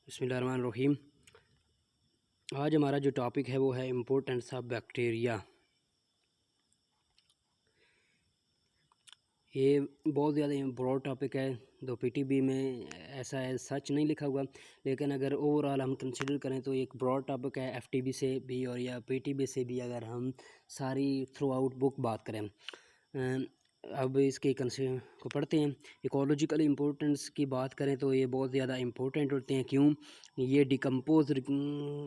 बिस्मिल्लाहिर्रहमानिर्रहीम। आज हमारा जो टॉपिक है वो है इम्पोर्टेंस ऑफ बैक्टीरिया। ये बहुत ज़्यादा ब्रॉड टॉपिक है। तो पीटीबी में ऐसा है सच नहीं लिखा हुआ, लेकिन अगर ओवरऑल हम कंसिडर करें तो एक ब्रॉड टॉपिक है एफटीबी से भी और या पीटीबी से भी, अगर हम सारी थ्रू आउट बुक बात करें। अब इसके कंसेप्ट को पढ़ते हैं। इकोलॉजिकल इम्पोर्टेंस की बात करें तो ये बहुत ज़्यादा इम्पोर्टेंट होते हैं। क्यों? ये डिकम्पोज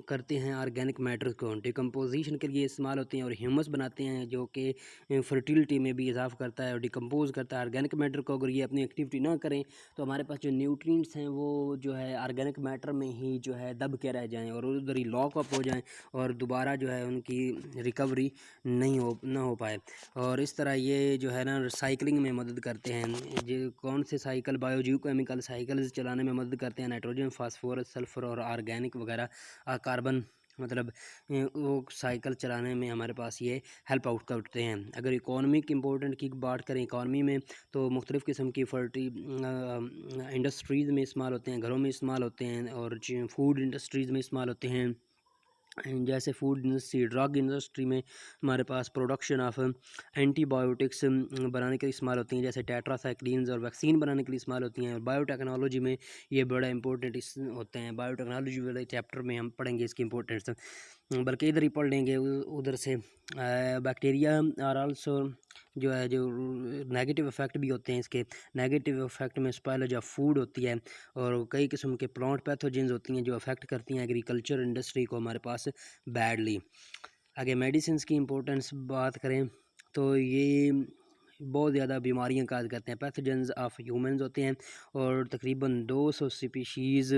करते हैं ऑर्गेनिक मैटर को, डिकम्पोजिशन के लिए इस्तेमाल होते हैं और ह्यूमस बनाते हैं, जो कि फर्टिलिटी में भी इजाफ़ा करता है और डिकम्पोज करता है ऑर्गेनिक मैटर को। अगर ये अपनी एक्टिविटी ना करें तो हमारे पास जो न्यूट्रिएंट्स हैं वो जो है ऑर्गेनिक मैटर में ही जो है दब के रह जाएँ और उधर ही लॉक अप हो जाएँ और दोबारा जो है उनकी रिकवरी ना हो पाए। और इस तरह ये जो है ना साइकिलिंग में मदद करते हैं। जो कौन से साइकिल? बायोजियोकेमिकल साइकिल्स चलाने में मदद करते हैं। नाइट्रोजन, फास्फोरस, सल्फर और ऑर्गेनिक वगैरह कार्बन, मतलब वो साइकिल चलाने में हमारे पास ये हेल्प आउट करते हैं। अगर इकोनॉमिक इम्पोर्टेंट की बात करें इकॉनमी में, तो मुख्तलिफ़ किस्म की इंडस्ट्रीज़ में इस्तेमाल होते हैं, घरों में इस्तेमाल होते हैं और फूड इंडस्ट्रीज़ में इस्तेमाल होते हैं। जैसे फूड इंडस्ट्री, ड्रग इंडस्ट्री में हमारे पास प्रोडक्शन ऑफ एंटीबायोटिक्स बनाने के लिए इस्तेमाल होती हैं, जैसे टेट्रासाइक्लिन्स, और वैक्सीन बनाने के लिए इस्तेमाल होती हैं। और बायोटेक्नोलॉजी में ये बड़ा इंपॉर्टेंट होते हैं। बायोटेक्नोलॉजी वाले चैप्टर में हम पढ़ेंगे इसकी इंपॉर्टेंस, बल्कि इधर ही पढ़ लेंगे उधर से। बैक्टीरिया और आल्सो जो है जो नेगेटिव इफ़ेक्ट भी होते हैं इसके। नेगेटिव इफ़ेक्ट में स्पॉयलेज ऑफ फूड होती है और कई किस्म के प्लांट पैथोजेंस होती हैं जो अफेक्ट करती हैं एग्रीकल्चर इंडस्ट्री को हमारे पास बैडली। आगे मेडिसिन की इम्पोर्टेंस बात करें तो ये बहुत ज़्यादा बीमारियां काज करते हैं। पैथोजेंस ऑफ ह्यूमंस होते हैं और तकरीबन 200 स्पीशीज़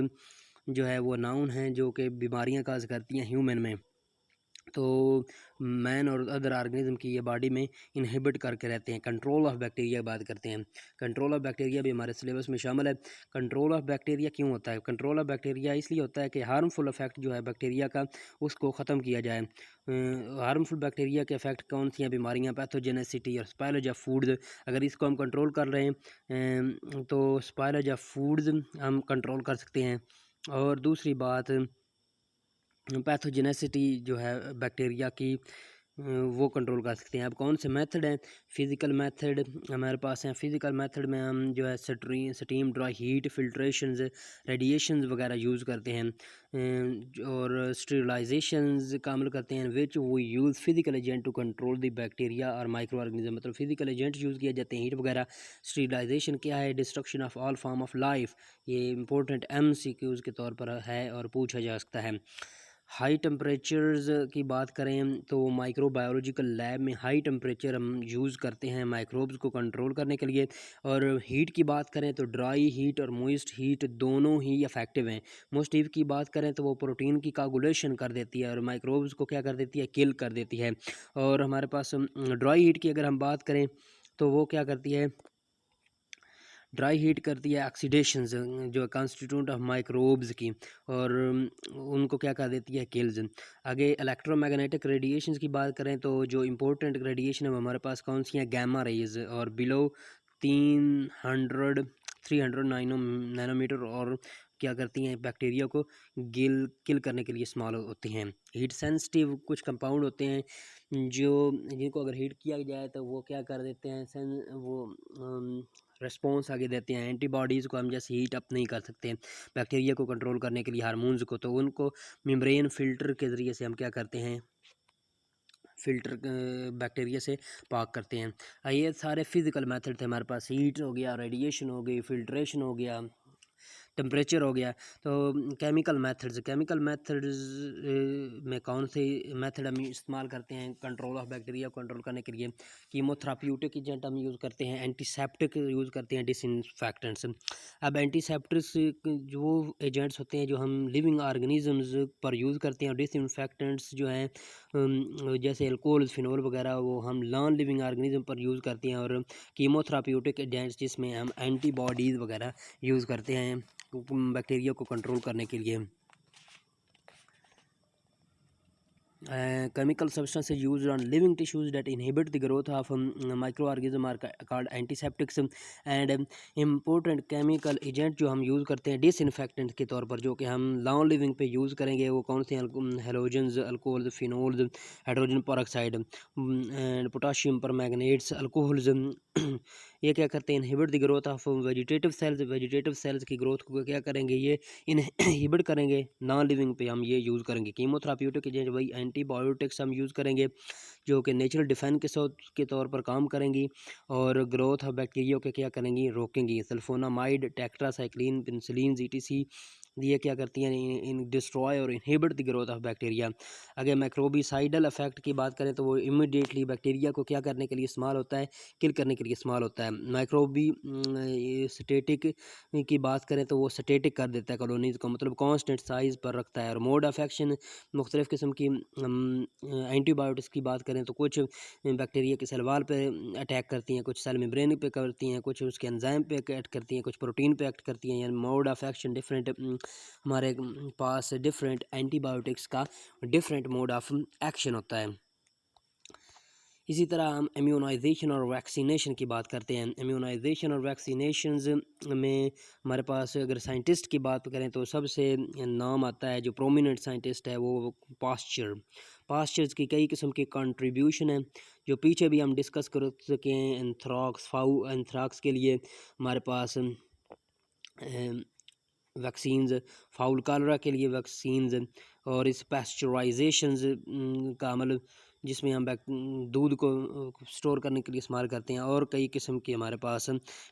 जो है वो नाउन हैं जो कि बीमारियां काज करती हैं ह्यूमन में। तो मैन और अदर ऑर्गेनिज्म की ये बॉडी में इनहिबिट करके रहते हैं। कंट्रोल ऑफ बैक्टीरिया बात करते हैं। कंट्रोल ऑफ बैक्टीरिया भी हमारे सिलेबस में शामिल है। कंट्रोल ऑफ बैक्टीरिया क्यों होता है? कंट्रोल ऑफ बैक्टीरिया इसलिए होता है कि हार्मफुल इफेक्ट जो है बैक्टीरिया का उसको ख़त्म किया जाए। हार्मफुल बैक्टीरिया के इफेक्ट कौन सी हैं बीमारियाँ? पैथोजेनेसिटी और स्पाइलेज ऑफ फूड्स। अगर इसको हम कंट्रोल कर रहे हैं तो स्पाइलेज ऑफ फूड्स हम कंट्रोल कर सकते हैं। और दूसरी बात, पैथोजेनेसिटी जो है बैक्टीरिया की वो कंट्रोल कर सकते हैं। अब कौन से मेथड हैं? फ़िज़िकल मेथड हमारे पास हैं। फ़िज़िकल मेथड में हम जो है steam, dry heat, filtrations, radiations वगैरह यूज़ करते हैं और स्टरलाइजेशंस का अमल करते हैं। Which we use physical agent to control the bacteria और माइक्रो ऑर्गेनिज्म। मतलब फ़िज़िकल एजेंट यूज़ किए जाते हैं, हीट वगैरह। स्टरलाइजेशन क्या है? Destruction of all form of life. ये इंपॉर्टेंट MCQs के तौर पर है और पूछा जा सकता है। हाई टेम्परेचर्स की बात करें तो माइक्रोबायोलॉजिकल लैब में हाई टेम्परेचर हम यूज़ करते हैं माइक्रोब्स को कंट्रोल करने के लिए। और हीट की बात करें तो ड्राई हीट और मॉइस्ट हीट दोनों ही इफ़ेक्टिव हैं। मोस्ट हीट की बात करें तो वो प्रोटीन की कोगुलेशन कर देती है और माइक्रोब्स को क्या कर देती है? किल कर देती है। और हमारे पास ड्राई हीट की अगर हम बात करें तो वो क्या करती है? ड्राई हीट करती है ऑक्सीडेशंस जो कॉन्स्टिट्यूट ऑफ माइक्रोब्स की, और उनको क्या कर देती है? किल्स। आगे इलेक्ट्रोमैग्नेटिक रेडिएशंस की बात करें तो जो इंपॉर्टेंट रेडिएशन है वो हमारे पास कौन सी हैं? गैमा रेज, और बिलो 300 नैनोमीटर, और क्या करती हैं? बैक्टीरिया को किल करने के लिए इस्तेमाल होती हैं। हीट सेंसिटिव कुछ कंपाउंड होते हैं जो जिनको अगर हीट किया जाए तो वो क्या कर देते हैं? वो रिस्पॉन्स आगे देते हैं। एंटीबॉडीज़ को हम जैसे हीट अप नहीं कर सकते बैक्टीरिया को कंट्रोल करने के लिए, हार्मोन्स को, तो उनको मेम्ब्रेन फ़िल्टर के ज़रिए से हम क्या करते हैं? फ़िल्टर बैक्टीरिया से पाक करते हैं। ये सारे फिज़िकल मेथड थे हमारे पास। हीट हो गया, रेडिएशन हो गई, फिल्ट्रेशन हो गया, टेम्परेचर हो गया। तो केमिकल मेथड्स में कौन से मेथड हम इस्तेमाल करते हैं कंट्रोल ऑफ बैक्टीरिया को कंट्रोल करने के लिए? कीमोथेराप्यूटिक एजेंट हम यूज़ करते हैं, एंटीसेप्टिक यूज़ करते हैं, डिसइंफेक्टेंट्स। अब एंटीसेप्टिक्स जो एजेंट्स होते हैं जो हम लिविंग ऑर्गेनिजम्स पर यूज़ करते हैं, और डिसइंफेक्टेंट्स जो हैं जैसे अल्कोहल, फिनोल वगैरह वो हम नॉन लिविंग ऑर्गेनिज्म पर यूज़ करते हैं। और कीमोथेराप्यूटिक एजेंट्स जिसमें हम एंटीबॉडीज़ वगैरह यूज़ करते हैं बैक्टीरिया को कंट्रोल करने के लिए। chemical substances used on living tissues that inhibit the growth of microorganism are called antiseptics, and important chemical agent जो हम यूज़ करते हैं डिसइंफेक्टेंट के तौर पर, जो कि हम नॉन लिविंग पे यूज़ करेंगे, वो कौन से halogens, alcohol, phenols, hydrogen peroxide and potassium permanganates, alcohols ये क्या करते हैं, inhibit the growth of vegetative cells की ग्रोथ को क्या करेंगे, ये इनहिबिट करेंगे। नॉन लिविंग पे हम ये यूज़ करेंगे। कीमोथेराप्यूटिक एजेंट वही एंटीबायोटिक्स हम यूज़ करेंगे जो कि नेचुरल डिफेंस के तौर पर काम करेंगी और ग्रोथ ऑफ बैक्टीरिया के क्या करेंगी, रोकेंगी। सल्फोनामाइड, टेट्रासाइक्लिन, पेनिसिलिन, जीटीसी ये क्या करती हैं, इन डिस्ट्रॉय और inhibit the growth of bacteria. अगर माइक्रोबिसाइडल इफेक्ट की बात करें तो वो इमीडिएटली बैक्टीरिया को क्या करने के लिए इस्तेमाल होता है, किल करने के लिए इस्तेमाल होता है। माइक्रोबी स्टेटिक की बात करें तो वो स्टेटिक कर देता है कॉलोनीज़ को, मतलब कॉन्स्टेंट साइज़ पर रखता है। और मोड ऑफ एक्शन मुख्तलिफ़ किस्म की एंटीबायोटिक्स की बात करें तो कुछ बैक्टीरिया के सेल वाल पे अटैक करती हैं, कुछ सेल मेम्ब्रेन पे करती हैं, कुछ उसके एंजाइम पे एक्ट करती हैं, कुछ प्रोटीन पे एक्ट करती हैं। यानी मोड ऑफ एक्शन डिफरेंट, हमारे पास डिफरेंट एंटीबायोटिक्स का डिफरेंट मोड ऑफ एक्शन होता है। इसी तरह हम इम्यूनाइजेशन और वैक्सीनेशन की बात करते हैं। इम्यूनाइजेशन और वैक्सीनेशंस में हमारे पास अगर साइंटिस्ट की बात करें तो सबसे नाम आता है, जो प्रोमिनेंट साइंटिस्ट है वो पास्चर्स की कई किस्म की कंट्रीब्यूशन है जो पीछे भी हम डिस्कस कर सके हैं। एंथ्राक्स के लिए हमारे पास वैक्सीन्स, फाउल कालरा के लिए वैक्सीन्स, और इस पैस्चराइजेशंस का अमल जिसमें हम दूध को स्टोर करने के लिए इस्तेमाल करते हैं, और कई किस्म की हमारे पास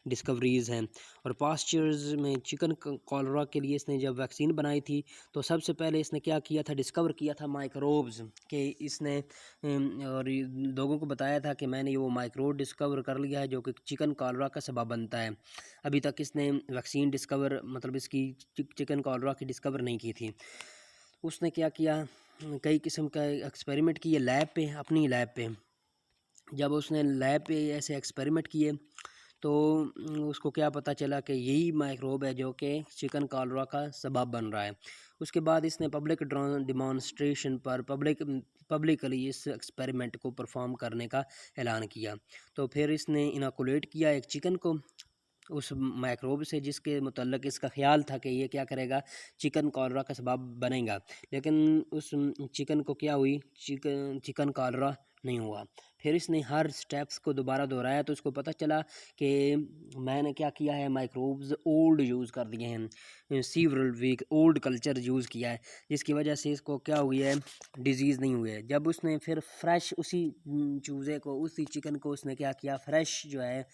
डिस्कवरीज़ हैं। और पास्चर्स में चिकन कॉलरा के लिए इसने जब वैक्सीन बनाई थी तो सबसे पहले इसने क्या किया था, डिस्कवर किया था माइक्रोब्स के इसने, और लोगों को बताया था कि मैंने ये वो माइक्रोब डिस्कवर कर लिया है जो कि चिकन कॉलरा का सबब बनता है। अभी तक इसने वैक्सीन डिस्कवर, मतलब इसकी चिकन कॉलरा की डिस्कवर नहीं की थी। उसने क्या किया, कई किस्म का एक्सपेरिमेंट किए लैब पे, अपनी लैब पे। जब उसने लैब पे ऐसे एक्सपेरिमेंट किए तो उसको क्या पता चला कि यही माइक्रोब है जो कि चिकन कॉलरा का सबब बन रहा है। उसके बाद इसने पब्लिक डिमॉन्स्ट्रेशन पर पब्लिकली इस एक्सपेरिमेंट को परफॉर्म करने का ऐलान किया। तो फिर इसने इनाकुलेट किया एक चिकन को उस माइक्रोब से जिसके मुतल्लिक़ इसका ख़्याल था कि ये क्या करेगा, चिकन कॉलरा का सबब बनेगा। लेकिन उस चिकन को क्या हुई, चिकन कॉलरा नहीं हुआ। फिर इसने हर स्टेप्स को दोबारा दोहराया तो उसको पता चला कि मैंने क्या किया है, माइक्रोब्स ओल्ड यूज़ कर दिए हैं, several week old culture use किया है, जिसकी वजह से इसको क्या हुई है, डिजीज़ नहीं हुई है। जब उसने फिर फ्रेश उसी चूज़े को, उसी चिकन को उसने क्या किया, फ्रेश जो है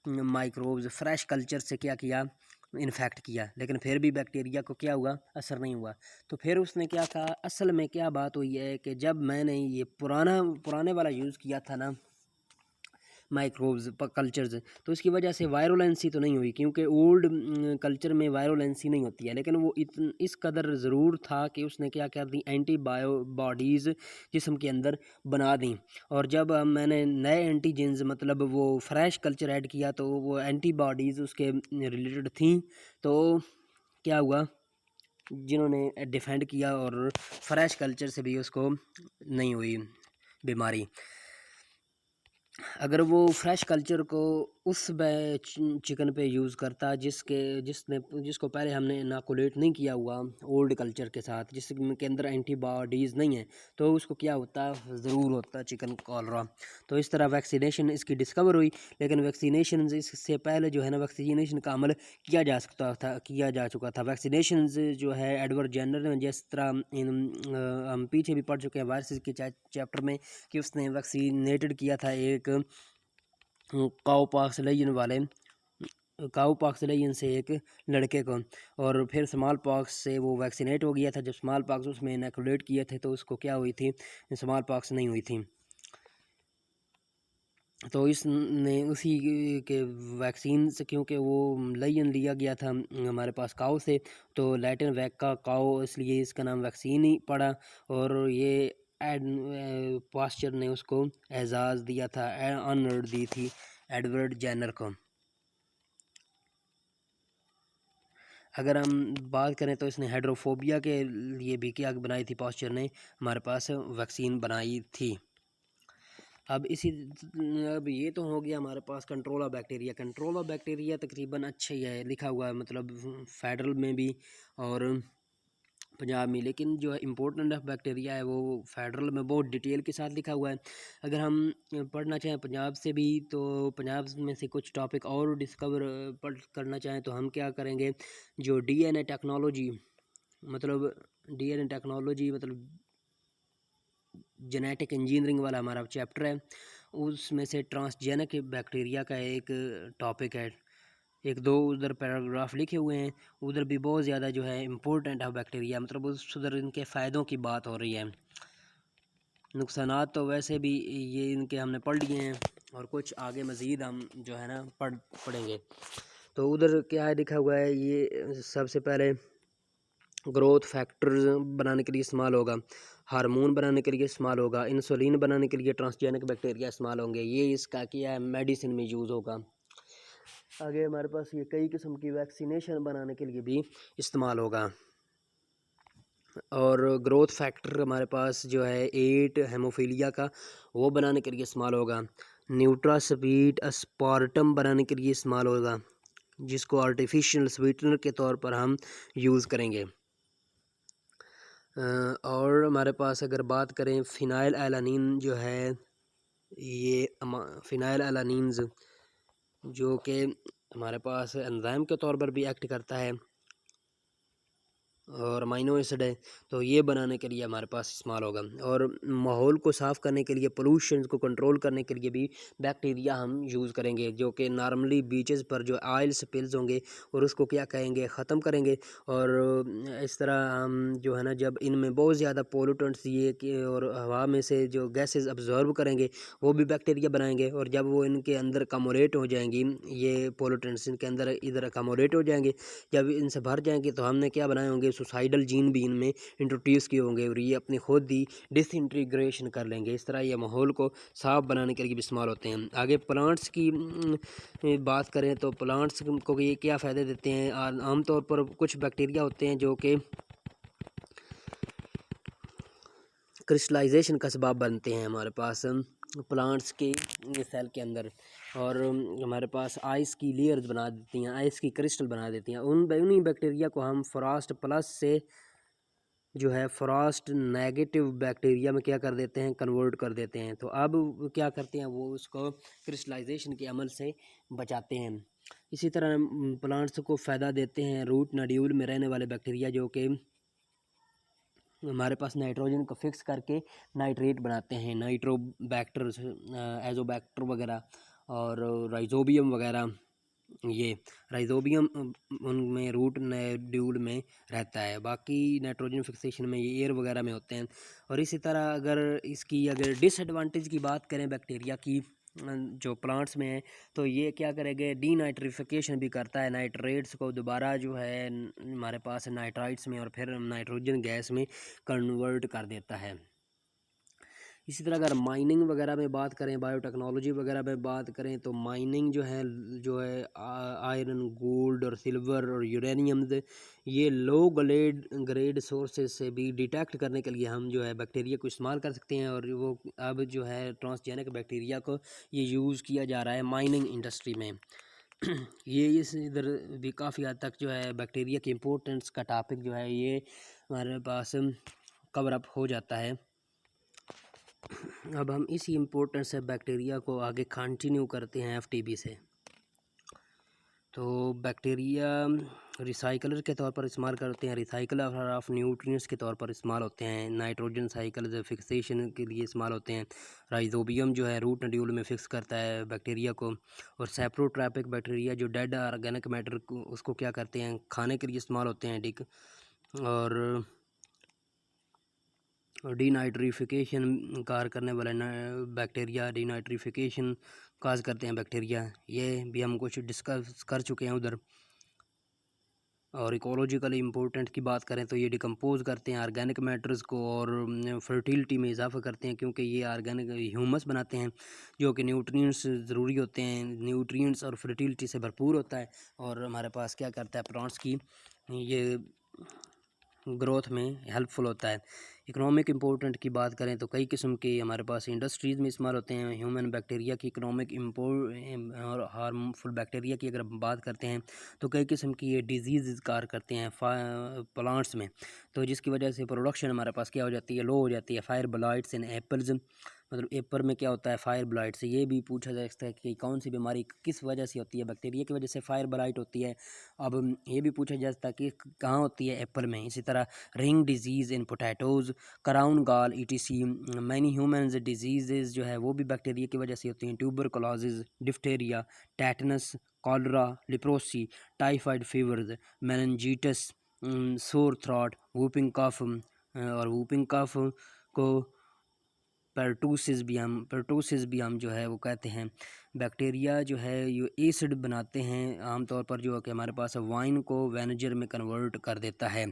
माइक्रोब्स फ्रेश कल्चर से क्या किया, इन्फेक्ट किया, लेकिन फिर भी बैक्टीरिया को क्या हुआ, असर नहीं हुआ। तो फिर उसने क्या कहा, असल में क्या बात हुई है कि जब मैंने ये पुराने वाला यूज़ किया था ना माइक्रोब्स कल्चर्स, तो इसकी वजह से वायरुलेंसी तो नहीं हुई, क्योंकि ओल्ड कल्चर में वायरुलेंसी नहीं होती है। लेकिन वो इस कदर ज़रूर था कि उसने क्या कर दी, बॉडीज़ जिस्म के अंदर बना दी। और जब मैंने नए एंटीजेंस, मतलब वो फ्रेश कल्चर ऐड किया, तो वो एंटीबॉडीज़ उसके रिलेटेड थी। तो क्या हुआ, जिन्होंने डिफेंड किया और फ्रेश कल्चर से भी उसको नहीं हुई बीमारी। अगर वो फ्रेश कल्चर को उस चिकन पे यूज़ करता जिसको पहले हमने इनाकुलेट नहीं किया हुआ ओल्ड कल्चर के साथ, जिसके अंदर एंटीबॉडीज़ नहीं है, तो उसको क्या होता, ज़रूर होता चिकन कॉलरा। तो इस तरह वैक्सीनेशन इसकी डिस्कवर हुई। लेकिन वैक्सीनेशन इससे पहले जो है ना, वैक्सीनेशन का अमल किया जा चुका था। वैक्सीनेशन जो है एडवर्ड जेनर ने, जिस तरह हम पीछे भी पढ़ चुके हैं वायरसेस के चैप्टर में, कि उसने वैक्सीनेटेड किया था एक काऊ पॉक्स से एक लड़के को, और फिर स्मॉल पॉक्स से वो वैक्सीनेट हो गया था। जब स्मॉल पॉक्स उसमें इनोकुलेट किए थे तो उसको क्या हुई थी, स्मॉल पॉक्स नहीं हुई थी। तो इसने उसी के वैक्सीन से, क्योंकि वो लायन लिया गया था हमारे पास काऊ से, तो लैटिन वैक का काऊ, इसलिए इसका नाम वैक्सीन ही पड़ा। और ये पास्चर ने उसको एजाज़ दिया था, ऑनर दी थी एडवर्ड जेनर को। अगर हम बात करें तो इसने हाइड्रोफोबिया के लिए भी क्या बनाई थी, पास्चर ने हमारे पास वैक्सीन बनाई थी। अब ये तो हो गया हमारे पास control of bacteria. Control of bacteria तकरीबन अच्छा ही है, लिखा हुआ है मतलब फेडरल में भी और पंजाब में, लेकिन जो है इम्पोर्टेंट ऑफ बैक्टीरिया है वो फेडरल में बहुत डिटेल के साथ लिखा हुआ है। अगर हम पढ़ना चाहें पंजाब से भी तो पंजाब में से कुछ टॉपिक और डिस्कवर पढ़ करना चाहें तो हम क्या करेंगे, जो डीएनए टेक्नोलॉजी मतलब जेनेटिक इंजीनियरिंग वाला हमारा चैप्टर है, उसमें से ट्रांसजेनिक बैक्टीरिया का एक टॉपिक है। एक दो उधर पैराग्राफ लिखे हुए हैं, उधर भी बहुत ज़्यादा जो है इम्पोर्टेंट है बैक्टीरिया, मतलब उस उधर इनके फ़ायदों की बात हो रही है। नुकसानात तो वैसे भी ये इनके हमने पढ़ लिए हैं और कुछ आगे मज़ीद हम जो है ना पढ़ेंगे। तो उधर क्या है लिखा हुआ है, ये सबसे पहले ग्रोथ फैक्टर्स बनाने के लिए इस्तेमाल होगा, हार्मोन बनाने के लिए इस्तेमाल होगा, इंसुलिन बनाने के लिए ट्रांसजेनिक बैक्टीरिया इस्तेमाल होंगे, ये इसका क्या है मेडिसिन में यूज़ होगा। आगे हमारे पास ये कई किस्म की वैक्सीनेशन बनाने के लिए भी इस्तेमाल होगा। और ग्रोथ फैक्टर हमारे पास जो है 8 हेमोफीलिया का, वो बनाने के लिए इस्तेमाल होगा। न्यूट्रास्वीट अस्पार्टम बनाने के लिए इस्तेमाल होगा, जिसको आर्टिफिशियल स्वीटनर के तौर पर हम यूज़ करेंगे। और हमारे पास अगर बात करें फ़िनाइल एलानिन जो है, ये फ़िनाइल एलानिन्स जो कि हमारे पास एंजाइम के तौर पर भी एक्ट करता है और अमीनो एसिड है, तो ये बनाने के लिए हमारे पास इस्तेमाल होगा। और माहौल को साफ़ करने के लिए, पोल्यूशन को कंट्रोल करने के लिए भी बैक्टीरिया हम यूज़ करेंगे, जो कि नॉर्मली बीचेस पर जो ऑयल स्पिल्स होंगे और उसको क्या कहेंगे ख़त्म करेंगे। और इस तरह हम जो है ना, जब इनमें बहुत ज़्यादा पोल्यूटेंट्स ये कि और हवा में से जो गैसेस अब्जॉर्ब करेंगे वो भी बैक्टीरिया बनाएंगे, और जब वो इनके अंदर कमोलेट हो जाएंगी, ये पोल्यूटेंट्स इनके अंदर इधर कमोलेट हो जाएंगे, जब इनसे भर जाएंगे तो हमने क्या बनाए होंगे, सुसाइडल जीन भी इनमें इंट्रोड्यूस किए होंगे और ये अपनी खुद ही डिसइंटीग्रेशन कर लेंगे। इस तरह ये माहौल को साफ बनाने के लिए भी इस्तेमाल होते हैं। आगे प्लांट्स की बात करें तो प्लांट्स को ये क्या फ़ायदे देते हैं। आमतौर पर कुछ बैक्टीरिया होते हैं जो कि क्रिस्टलाइजेशन का सबब बनते हैं हमारे पास प्लांट्स के सेल के अंदर, और हमारे पास आइस की लेयर्स बना देती हैं, आइस की क्रिस्टल बना देती हैं। उन्हीं बैक्टीरिया को हम फ्रॉस्ट प्लस से जो है फ्रॉस्ट नेगेटिव बैक्टीरिया में क्या कर देते हैं, कन्वर्ट कर देते हैं। तो अब क्या करते हैं, वो उसको क्रिस्टलाइजेशन के अमल से बचाते हैं। इसी तरह प्लांट्स को फ़ायदा देते हैं रूट नोड्यूल में रहने वाले बैक्टीरिया, जो कि हमारे पास नाइट्रोजन को फिक्स करके नाइट्रेट बनाते हैं, नाइट्रोबैक्टर, एजोबैक्टर वगैरह और राइजोबियम वगैरह। ये राइजोबियम उनमें रूट नोड्यूल में रहता है, बाकी नाइट्रोजन फिक्सेशन में ये एयर वगैरह में होते हैं। और इसी तरह अगर डिसएडवांटेज की बात करें बैक्टीरिया की जो प्लांट्स में है, तो ये क्या करेंगे, डीनाइट्रिफिकेशन भी करता है, नाइट्रेट्स को दोबारा जो है हमारे पास नाइट्राइट्स में और फिर नाइट्रोजन गैस में कन्वर्ट कर देता है। इसी तरह अगर माइनिंग वगैरह में बात करें, बायोटेक्नोलॉजी वगैरह में बात करें, तो माइनिंग जो है आयरन, गोल्ड और सिल्वर और यूरेनियम, ये लो ग्रेड सोर्सेज से भी डिटेक्ट करने के लिए हम जो है बैक्टीरिया को इस्तेमाल कर सकते हैं। और वो अब जो है ट्रांसजेनिक बैक्टीरिया को ये यूज़ किया जा रहा है माइनिंग इंडस्ट्री में। ये इस इधर भी काफ़ी हद तक जो है बैक्टीरिया की इम्पोर्टेंस का टॉपिक जो है ये हमारे पास कवर अप हो जाता है। अब हम इसी इम्पोर्टेंस से बैक्टीरिया को आगे कंटिन्यू करते हैं एफटीबी से। तो बैक्टीरिया रिसाइकलर के तौर पर इस्तेमाल करते हैं, रिसाइकलर ऑफ न्यूट्रिएंट्स के तौर पर इस्तेमाल होते हैं, नाइट्रोजन साइकिल फिक्सेशन के लिए इस्तेमाल होते हैं, राइजोबियम जो है रूट नोड्यूल में फिक्स करता है बैक्टीरिया को, और सेप्रोट्रैपिक बैक्टीरिया जो डेड ऑर्गेनिक मैटर को उसको क्या करते हैं, खाने के लिए इस्तेमाल होते हैं और डीनाइट्रिफिकेशन कार करने वाले बैक्टीरिया, डीनाइट्रिफिकेशन काज करते हैं बैक्टीरिया, ये भी हम कुछ डिस्कस कर चुके हैं उधर। और इकोलॉजिकली इम्पोर्टेंट की बात करें तो ये डिकम्पोज करते हैं ऑर्गेनिक मैटर्स को और फर्टिलिटी में इजाफा करते हैं, क्योंकि ये ऑर्गेनिक ह्यूमस बनाते हैं जो कि न्यूट्रिएंट्स ज़रूरी होते हैं, न्यूट्रिएंट्स और फर्टिलिटी से भरपूर होता है। और हमारे पास क्या करता है, प्लांट्स की ये ग्रोथ में हेल्पफुल होता है। इकोनॉमिक इम्पोर्टेंट की बात करें तो कई किस्म के हमारे पास इंडस्ट्रीज़ में इस्तेमाल होते हैं। ह्यूमन बैक्टीरिया की इकोनॉमिक और हार्मफुल बैक्टीरिया की अगर हम बात करते हैं तो कई किस्म की ये डिजीज़ कार करते हैं प्लांट्स में, तो जिसकी वजह से प्रोडक्शन हमारे पास क्या हो जाती है, लो हो जाती है। फायर ब्लाइट्स इन एप्पल्स, मतलब एप्पल में क्या होता है, फायर ब्लाइट से। ये भी पूछा जा सकता है कि कौन सी बीमारी किस वजह से होती है, बैक्टीरिया की वजह से फायर ब्लाइट होती है। अब ये भी पूछा जा सकता है कि कहाँ होती है, एप्पल में। इसी तरह ring disease in potatoes, crown gall etc, many humans disease जो है वो भी बैक्टीरिया की वजह से होती हैं। Tuberculosis, diphtheria, tetanus, cholera, leprosy, typhoid fevers, meningitis, sore throat, whooping cough, और वूपिंग कफ को पेर्टूसिस भी हम जो है वो कहते हैं। बैक्टीरिया जो है ये एसिड बनाते हैं आमतौर पर, जो कि हमारे पास वाइन को विनेगर में कन्वर्ट कर देता है,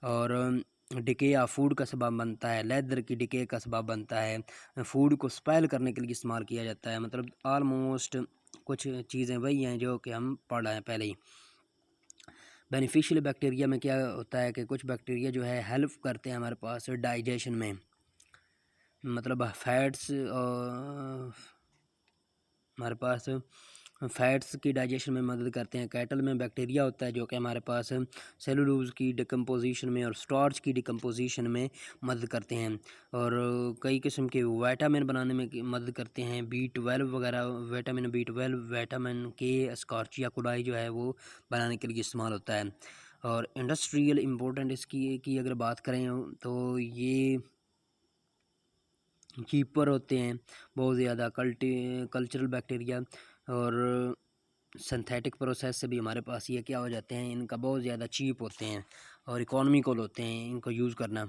और डिके या फूड का सबब बनता है। लेदर की डिके का सबब बनता है। फूड को स्पॉइल करने के लिए इस्तेमाल किया जाता है। मतलब आलमोस्ट कुछ चीज़ें वही हैं जो कि हम पढ़ रहे हैं पहले ही। बेनिफिशियल बैक्टीरिया में क्या होता है कि कुछ बैक्टीरिया जो है हेल्प करते हैं हमारे पास डाइजेशन में, मतलब फैट्स हमारे पास फैट्स की डाइजेशन में मदद करते हैं। कैटल में बैक्टीरिया होता है जो कि हमारे पास सेलुलोज की डिकम्पोजिशन में और स्टार्च की डिकम्पोजिशन में मदद करते हैं, और कई किस्म के विटामिन बनाने में मदद करते हैं। B12 वगैरह, विटामिन B12, विटामिन के, स्कॉर्चिया कोलाई जो है वो बनाने के लिए इस्तेमाल होता है। और इंडस्ट्रियल इम्पोर्टेंट इसकी की अगर बात करें तो ये कीपर होते हैं बहुत ज़्यादा। कल्चरल बैक्टीरिया और सिंथेटिक प्रोसेस से भी हमारे पास ये क्या हो जाते हैं, इनका बहुत ज़्यादा चीप होते हैं और इकोनॉमिकल होते हैं इनको यूज़ करना।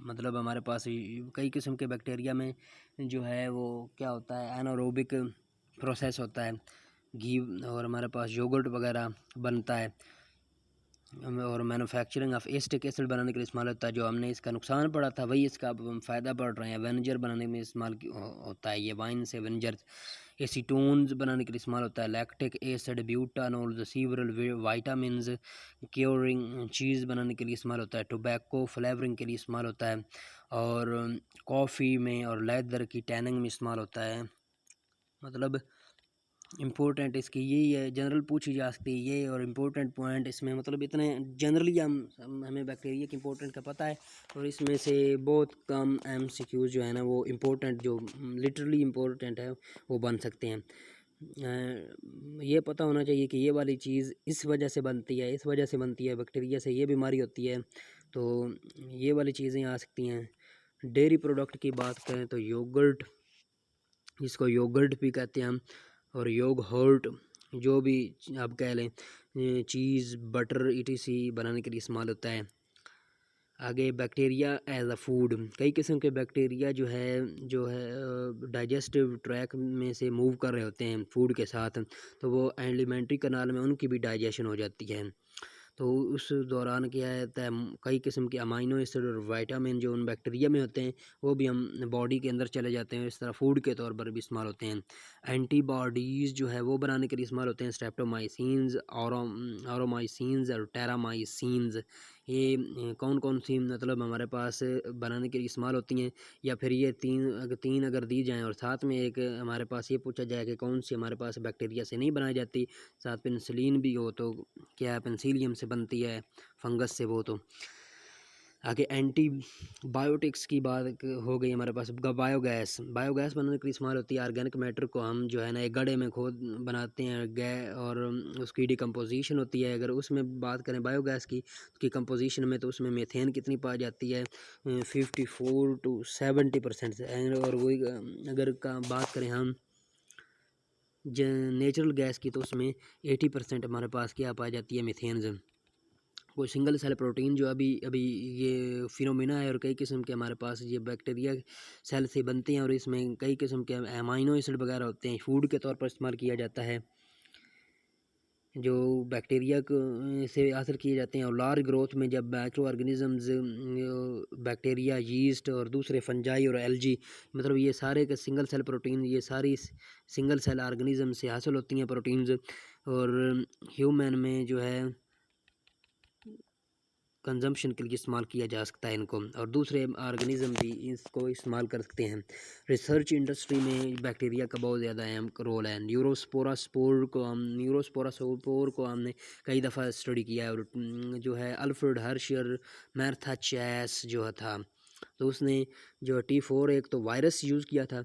मतलब हमारे पास कई किस्म के बैक्टीरिया में जो है वो क्या होता है, एनारोबिक प्रोसेस होता है। घी और हमारे पास योगर्ट वगैरह बनता है, और मैन्युफैक्चरिंग ऑफ एसिटिक एसिड बनाने के लिए इस्तेमाल होता है। जो हमने इसका नुकसान पड़ा था वही इसका अब हम फ़ायदा पड़ रहे हैं। विनेगर बनाने में इस्तेमाल होता है ये, वाइन से विनेगर। एसीटोन्स बनाने के लिए इस्तेमाल होता है। Lactic acid, butanol, several vitamins, curing cheese बनाने के लिए इस्तेमाल होता है। टोबैको फ्लेवरिंग के लिए इस्तेमाल होता है, और कॉफ़ी में और लेदर की टैनिंग में इस्तेमाल होता है। मतलब इम्पोर्टेंट इसकी यही है, जनरल पूछी जा सकती है ये, और इम्पोर्टेंट पॉइंट इसमें मतलब इतने जनरली हमें बैक्टीरिया की इम्पोर्टेंट का पता है, और इसमें से बहुत कम MCQ जो है ना वो इम्पोर्टेंट, जो लिटरली इम्पोर्टेंट है वो बन सकते हैं। ये पता होना चाहिए कि ये वाली चीज़ इस वजह से बनती है, इस वजह से बनती है, बैक्टीरिया से ये बीमारी होती है, तो ये वाली चीज़ें आ सकती हैं। डेयरी प्रोडक्ट की बात करें तो योगर्ट, जिसको योगर्ट भी कहते हैं हम, और योगहर्ट, जो भी आप कह लें, चीज़, बटर ETC बनाने के लिए इस्तेमाल होता है। आगे बैक्टीरिया एज अ फूड, कई किस्म के बैक्टीरिया जो है डाइजेस्टिव ट्रैक में से मूव कर रहे होते हैं फूड के साथ, तो वो एलिमेंट्री कनाल में उनकी भी डाइजेशन हो जाती है। तो उस दौरान क्या होता है, कई किस्म के अमाइनो एसिड और विटामिन जो उन बैक्टीरिया में होते हैं वो भी हम बॉडी के अंदर चले जाते हैं। इस तरह फूड के तौर पर भी इस्तेमाल होते हैं। एंटीबॉडीज़ जो है वो बनाने के लिए इस्तेमाल होते हैं। स्ट्रेप्टोमाइसिन्स, औरोमाइसिन्स और टेरामाइसिन्स, ये कौन कौन सी मतलब हमारे पास बनाने के लिए इस्तेमाल होती हैं, या फिर ये तीन अगर दी जाएँ और साथ में एक हमारे पास ये पूछा जाए कि कौन सी हमारे पास बैक्टीरिया से नहीं बनाई जाती, साथ पेनिसिलिन भी हो तो क्या पेंसिलियम से बनती है, फंगस से वो। तो आगे एंटीबायोटिक्स की बात हो गई हमारे पास। बायोगैस बनाने के लिए इस्तेमाल होती है। ऑर्गेनिक मैटर को हम जो है ना एक गड्ढे में खोद बनाते हैं और उसकी डिकम्पोजिशन होती है। अगर उसमें बात करें बायोगैस की, उसकी कंपोजिशन में, तो उसमें मीथेन कितनी पाई जाती है, 54 to 70%। और वही अगर का बात करें हम नेचुरल गैस की, तो उसमें 80% हमारे पास क्या पाई जाती है, मीथेन। कोई सिंगल सेल प्रोटीन जो अभी अभी ये फिनोमिना है, और कई किस्म के हमारे पास ये बैक्टीरिया सेल से बनते हैं, और इसमें कई किस्म के अमाइनो एसिड वगैरह होते हैं, फूड के तौर पर इस्तेमाल किया जाता है, जो बैक्टीरिया को से हासिल किए जाते हैं। और लार्ज ग्रोथ में जब माइक्रो ऑर्गेनिजम्स, बैक्टीरिया, यीस्ट और दूसरे फंजाई और एल्गी, मतलब ये सारे के सिंगल सेल प्रोटीन, ये सारी सिंगल सेल ऑर्गेनिज्म से हासिल होती हैं प्रोटीन्स। और ह्यूमन में जो है कंजम्पशन के लिए इस्तेमाल किया जा सकता है इनको, और दूसरे ऑर्गेनिज़म भी इसको इस्तेमाल कर सकते हैं। रिसर्च इंडस्ट्री में बैक्टीरिया का बहुत ज़्यादा अहम रोल है। न्यूरोस्पोरा स्पोर को हमने कई दफ़ा स्टडी किया है, और जो है अल्फ्रेड हर्शर मैर्था चैस जो था, तो उसने जो T4 एक तो वायरस यूज़ किया था,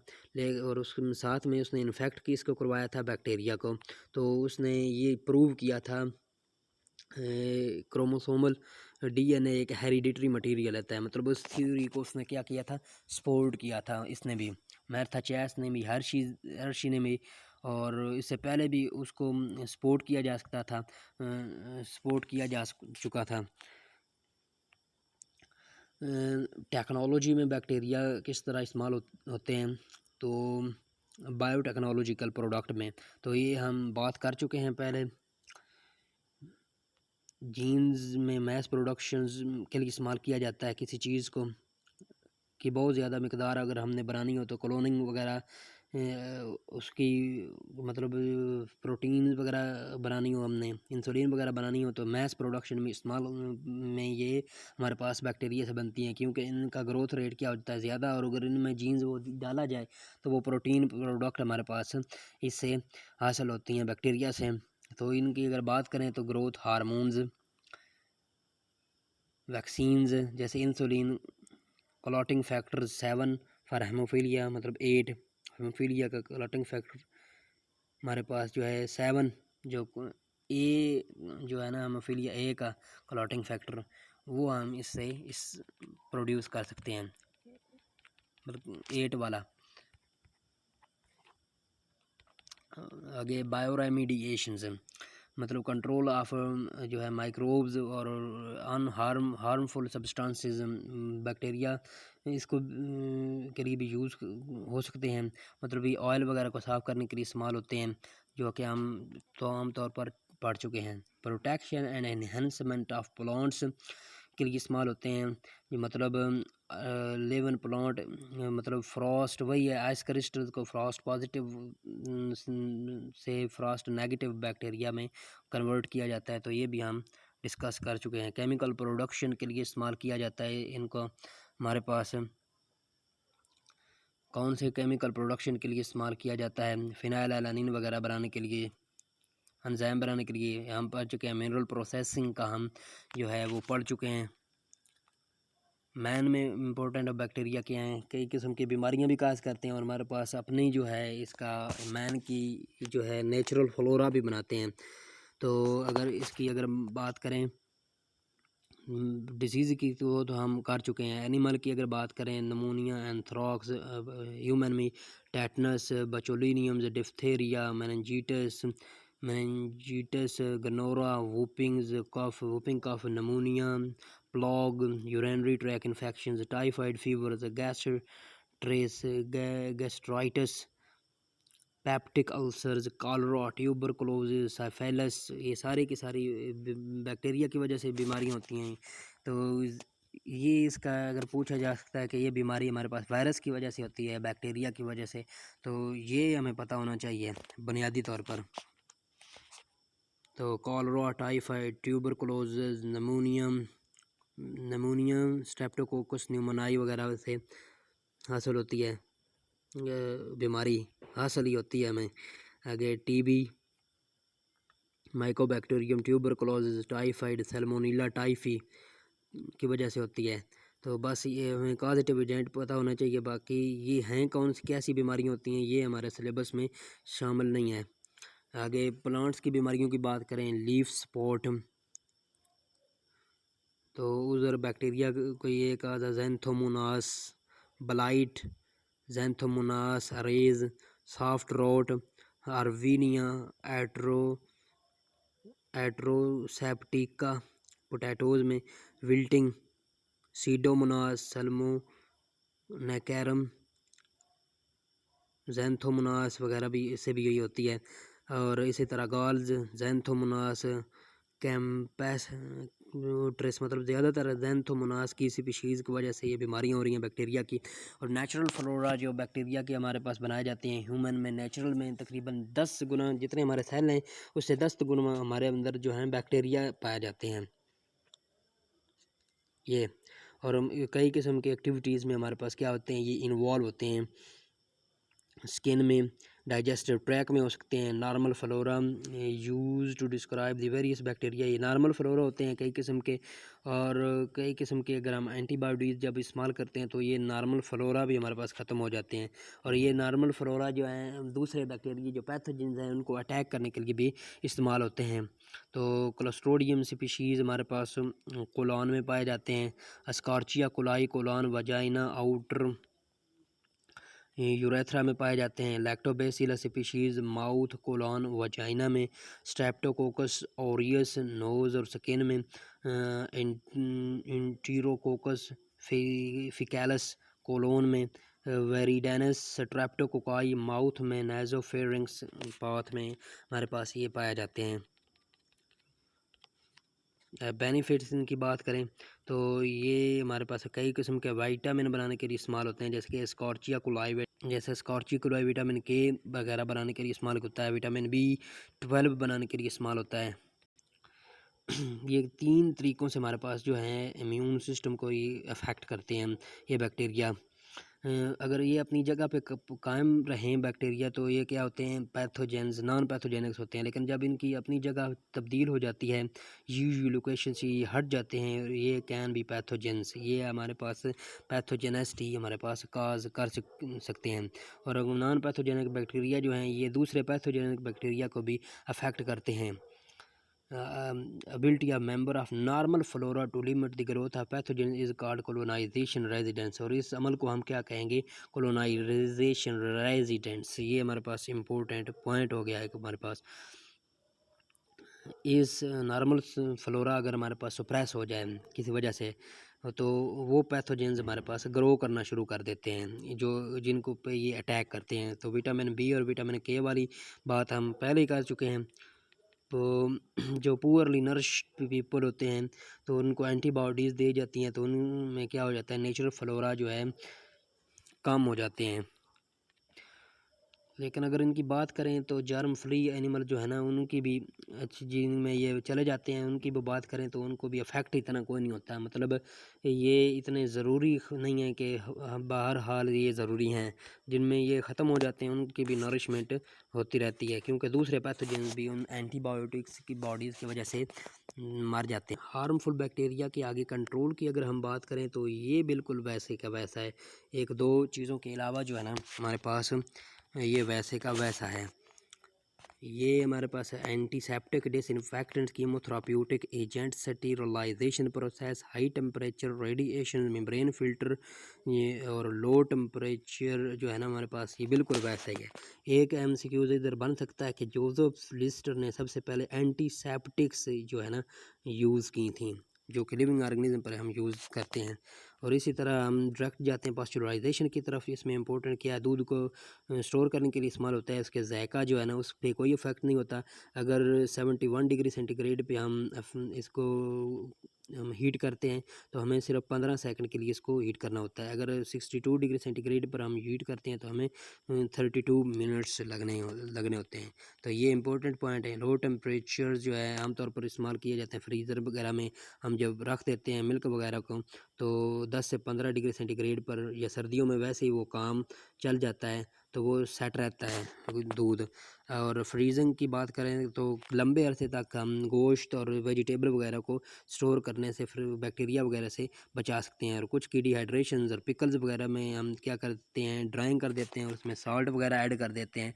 और उसके साथ में उसने इन्फेक्ट किसको करवाया था, बैक्टीरिया को। तो उसने ये प्रूव किया था क्रोमोसोमल DNA एक हेरिडिटरी मटेरियल रहता है, मतलब उस थ्योरी को उसने क्या किया था, सपोर्ट किया था इसने भी, मैर्था चैस ने भी, हर्शी ने भी, और इससे पहले भी उसको सपोर्ट किया जा सकता था, सपोर्ट किया जा चुका था। टेक्नोलॉजी में बैक्टीरिया किस तरह इस्तेमाल होते हैं, तो बायोटेक्नोलॉजिकल प्रोडक्ट में, तो ये हम बात कर चुके हैं पहले। जीन्स में मैस प्रोडक्शंस के लिए इस्तेमाल किया जाता है किसी चीज़ को कि बहुत ज़्यादा मिकदार अगर हमने बनानी हो, तो क्लोनिंग वगैरह उसकी मतलब प्रोटीन वगैरह बनानी हो, हमने इंसुलिन वगैरह बनानी हो, तो मैस प्रोडक्शन में इस्तेमाल में ये हमारे पास बैक्टीरिया से बनती हैं, क्योंकि इनका ग्रोथ रेट क्या होता है ज़्यादा, और अगर इनमें जीन्स वो डाला जाए तो वो प्रोटीन प्रोडक्ट हमारे पास इससे हासिल होती हैं बैक्टीरिया से। तो इनकी अगर बात करें तो ग्रोथ हार्मोन्स, वैक्सीन्स जैसे insulin, clotting factor 7 for haemophilia, मतलब 8 हेमोफीलिया का क्लॉटिंग फैक्टर हमारे पास जो है 7, जो ए जो है ना हेमोफीलिया ए का क्लॉटिंग फैक्टर, वो हम इससे इस प्रोड्यूस कर सकते हैं, मतलब 8 वाला। आगे बायोरेमिडिएशंस, मतलब कंट्रोल ऑफ जो है माइक्रोब्स और हार्मफुल सब्सटेंसेस, बैक्टीरिया इसको के लिए भी यूज़ हो सकते हैं, मतलब ये ऑयल वगैरह को साफ़ करने के लिए इस्तेमाल होते हैं, जो कि हम तो आमतौर पर पढ़ चुके हैं। Protection and enhancement of plants के लिए इस्तेमाल होते हैं, ये मतलब लेवन प्लांट, मतलब फ्रॉस्ट वही है, आइस क्रिस्टल को फ्रॉस्ट पॉजिटिव से फ्रॉस्ट नेगेटिव बैक्टीरिया में कन्वर्ट किया जाता है, तो ये भी हम डिस्कस कर चुके हैं। केमिकल प्रोडक्शन के लिए इस्तेमाल किया जाता है इनको, हमारे पास कौन से केमिकल प्रोडक्शन के लिए इस्तेमाल किया जाता है, फिनाइल एलानिन वगैरह बनाने के लिए, एंजाइम बनाने के लिए हम पढ़ चुके हैं। मिनरल प्रोसेसिंग का हम जो है वो पढ़ चुके हैं। मैन में इम्पोर्टेंट बैक्टीरिया क्या हैं, कई किस्म की बीमारियां भी काज करते हैं, और हमारे पास अपनी जो है इसका मैन की जो है नेचुरल फ्लोरा भी बनाते हैं। तो अगर इसकी अगर बात करें डिजीज़ की, तो हम कर चुके हैं। एनिमल की अगर बात करें, नमोनिया, एंथ्रॉक्स, ह्यूमन में tetanus, botulinums, diphtheria, meningitis, gonorrhoea, whooping cough, pneumonia, plague, urinary tract infections, typhoid fever, gastritis, peptic ulcers, cholera, tuberculosis, syphilis, ये सारी की सारी बैक्टीरिया की वजह से बीमारियां होती हैं। तो ये इसका अगर पूछा जा सकता है कि ये बीमारी हमारे पास वायरस की वजह से होती है, बैक्टीरिया की वजह से, तो ये हमें पता होना चाहिए बुनियादी तौर पर। तो cholera, typhoid, tuberculosis, pneumonia streptococcus pneumoniae वगैरह से हासिल होती है बीमारी, हासिल ही होती है हमें। आगे TB, Mycobacterium tuberculosis, typhoid, Salmonella typhi की वजह से होती है। तो बस ये हमें कॉजेटिव एजेंट पता होना चाहिए, बाकी ये हैं कौन सी कैसी बीमारियां होती हैं ये हमारे सिलेबस में शामिल नहीं है। आगे प्लांट्स की बीमारियों की बात करें, लीफ स्पॉट, तो उधर बैक्टीरिया कोई एक आता Xanthomonas, blight, Xanthomonas oryzae, soft rot, Erwinia, atroseptica, potatoes में विल्टिंग, सीडोमोनास, सल्मोनेकेरम, जैंथोमोनास वगैरह भी इससे भी यही होती है। और इसी तरह गॉल्स, जैंथोमोनास, कैम्पस ट्रेस, मतलब ज़्यादातर जैंथोमोनास की स्पीशीज़ की वजह से ये बीमारियां हो रही हैं बैक्टीरिया की। और नेचुरल फ्लोरा जो बैक्टीरिया के हमारे पास बनाए जाते हैं ह्यूमन में, नेचुरल में तकरीबन 10 गुना जितने हमारे सेल हैं उससे 10 गुना हमारे अंदर जो हैं बैक्टीरिया पाए जाते हैं। ये। और कई किस्म के एक्टिविटीज़ में हमारे पास क्या होते हैं, ये इन्वॉल्व होते हैं। स्किन में, डाइजेस्टिव ट्रैक में हो सकते हैं। Normal flora use to describe the various bacteria, ये नॉर्मल फ्लोरा होते हैं कई किस्म के। और कई किस्म के अगर हम एंटीबायोटिक्स जब इस्तेमाल करते हैं तो ये नॉर्मल फ्लोरा भी हमारे पास ख़त्म हो जाते हैं। और ये नॉर्मल फ्लोरा जो हैं दूसरे बैक्टीरिया जो पैथोजेंस हैं उनको अटैक करने के लिए भी इस्तेमाल होते हैं। तो क्लोस्ट्रोडियम स्पीशीज़ हमारे पास कोलॉन में पाए जाते हैं। Escherichia coli colon vagina outer urethra में पाए जाते हैं। Lactobacillus species mouth colon vagina में। स्ट्रेप्टोकोकस ऑरियस नोज़ और स्किन में। इंटीरोकोकस फिकैलस कोलोन में। वेरिडेनस स्ट्रेप्टोकोकाई माउथ में। नाइजोफेरिंक्स पाथ में हमारे पास ये पाए जाते हैं। बेनिफिट्स इनकी बात करें तो ये हमारे पास कई किस्म के विटामिन बनाने के लिए इस्तेमाल होते हैं, जैसे कि स्कॉर्चिया कुलाई विटामिन के वगैरह बनाने के लिए इस्तेमाल होता है। विटामिन B12 बनाने के लिए इस्तेमाल होता है। ये 3 तरीक़ों से हमारे पास जो है इम्यून सिस्टम को ये अफेक्ट करते हैं ये बैक्टीरिया। अगर ये अपनी जगह पे कायम रहें बैक्टीरिया तो ये क्या होते हैं, पैथोजेंस नॉन पैथोजेनिक्स होते हैं। लेकिन जब इनकी अपनी जगह तब्दील हो जाती है, यूजुअल लोकेशन से ये हट जाते हैं, ये कैन बी पैथोजेंस, ये हमारे पास पैथोजेनेसिटी हमारे पास काज कर सकते हैं। और नॉन पैथोजेनिक बैक्टीरिया जो हैं ये दूसरे पैथोजेनिक बैक्टीरिया को भी अफेक्ट करते हैं। ability of member of normal flora to limit the growth of pathogen is called colonization residence। और इस अमल को हम क्या कहेंगे, colonization residence। ये हमारे पास इम्पोर्टेंट पॉइंट हो गया है कि हमारे पास इस नॉर्मल फ्लोरा अगर हमारे पास सप्रेस हो जाए किसी वजह से तो वो पैथोजेंस हमारे पास ग्रो करना शुरू कर देते हैं जो जिनको पे ये अटैक करते हैं। तो विटामिन B और विटामिन K वाली बात हम पहले ही कर चुके हैं। तो जो पुअरली नरिश्ड पीपल होते हैं तो उनको एंटीबॉडीज़ दी जाती हैं, तो उनमें क्या हो जाता है, नेचुरल फ्लोरा जो है कम हो जाते हैं। लेकिन अगर इनकी बात करें तो जर्म फ्री एनिमल जो है ना उनकी भी अच्छी जिनमें ये चले जाते हैं, उनकी भी बात करें तो उनको भी अफेक्ट इतना कोई नहीं होता है। मतलब ये इतने ज़रूरी नहीं है कि बाहर हाल ये ज़रूरी हैं, जिनमें ये ख़त्म हो जाते हैं उनकी भी नरिशमेंट होती रहती है, क्योंकि दूसरे पैथोजेंस भी उन एंटीबायोटिक्स की बॉडीज़ की वजह से मर जाते हैं। हार्मफुल बैक्टीरिया के आगे कंट्रोल की अगर हम बात करें तो ये बिल्कुल वैसे का वैसा है। एक दो चीज़ों के अलावा जो है ना हमारे पास ये वैसे का वैसा है। ये हमारे पास है antiseptic, disinfectant, chemotherapeutic agent, sterilisation process, high temperature, radiation, membrane filter, ये और लो टेम्परेचर जो है ना हमारे पास ये बिल्कुल वैसा ही है। एक MCQ इधर बन सकता है कि जोसेफ लिस्टर ने सबसे पहले एंटीसेप्टिक्स जो है ना यूज़ की थी, जो कि लिविंग ऑर्गेनिज्म पर हम यूज़ करते हैं। और इसी तरह हम डायरेक्ट जाते हैं पास्चुराइजेशन की तरफ। इसमें इंपॉर्टेंट क्या है, दूध को स्टोर करने के लिए इस्तेमाल होता है। उसके जायका जो है ना उस पर कोई इफेक्ट नहीं होता। अगर 71 डिग्री सेंटीग्रेड पे हम इसको हम हीट करते हैं तो हमें सिर्फ 15 सेकंड के लिए इसको हीट करना होता है। अगर 62 डिग्री सेंटीग्रेड पर हम हीट करते हैं तो हमें 32 मिनट्स लगने होते हैं। तो ये इंपॉर्टेंट पॉइंट है। लो टेम्परेचर जो है आमतौर पर इस्तेमाल किए जाते हैं फ्रीज़र वगैरह में। हम जब रख देते हैं मिल्क वगैरह को तो 10 से 15 डिग्री सेंटीग्रेड पर, या सर्दियों में वैसे ही वो काम चल जाता है तो वो सेट रहता है दूध। और फ्रीजिंग की बात करें तो लंबे अरसे तक हम गोश्त और वेजिटेबल वगैरह को स्टोर करने से फिर बैक्टीरिया वगैरह से बचा सकते हैं। और कुछ की डिहाइड्रेशन और पिकल्स वगैरह में हम क्या करते हैं, ड्राइंग कर देते हैं और उसमें सॉल्ट वगैरह ऐड कर देते हैं,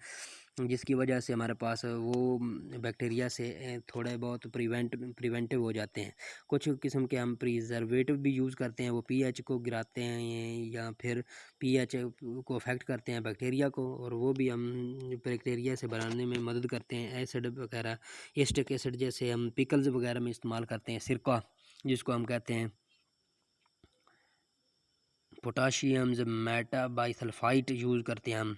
जिसकी वजह से हमारे पास वो बैक्टीरिया से थोड़े बहुत प्रिवेंटिव हो जाते हैं। कुछ किस्म के हम प्रिजर्वेटिव भी यूज़ करते हैं, वो pH को गिराते हैं या फिर pH को अफेक्ट करते हैं बैक्टीरिया को, और वो भी हम बैक्टीरिया से बनाने में मदद करते हैं। एसिड वगैरह, एस्टिक एसिड जैसे हम पिकल्स वगैरह में इस्तेमाल करते हैं। सिरका जिसको हम कहते हैं, पोटाशियम मेटाबाइसल्फाइट यूज़ करते हैं हम।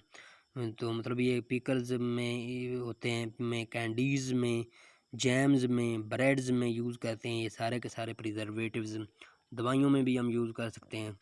तो मतलब ये पिकल्स में होते हैं, में कैंडीज़ में, जैम्स में, ब्रेड्स में यूज़ करते हैं। ये सारे के सारे प्रिजर्वेटिव्स दवाइयों में भी हम यूज़ कर सकते हैं।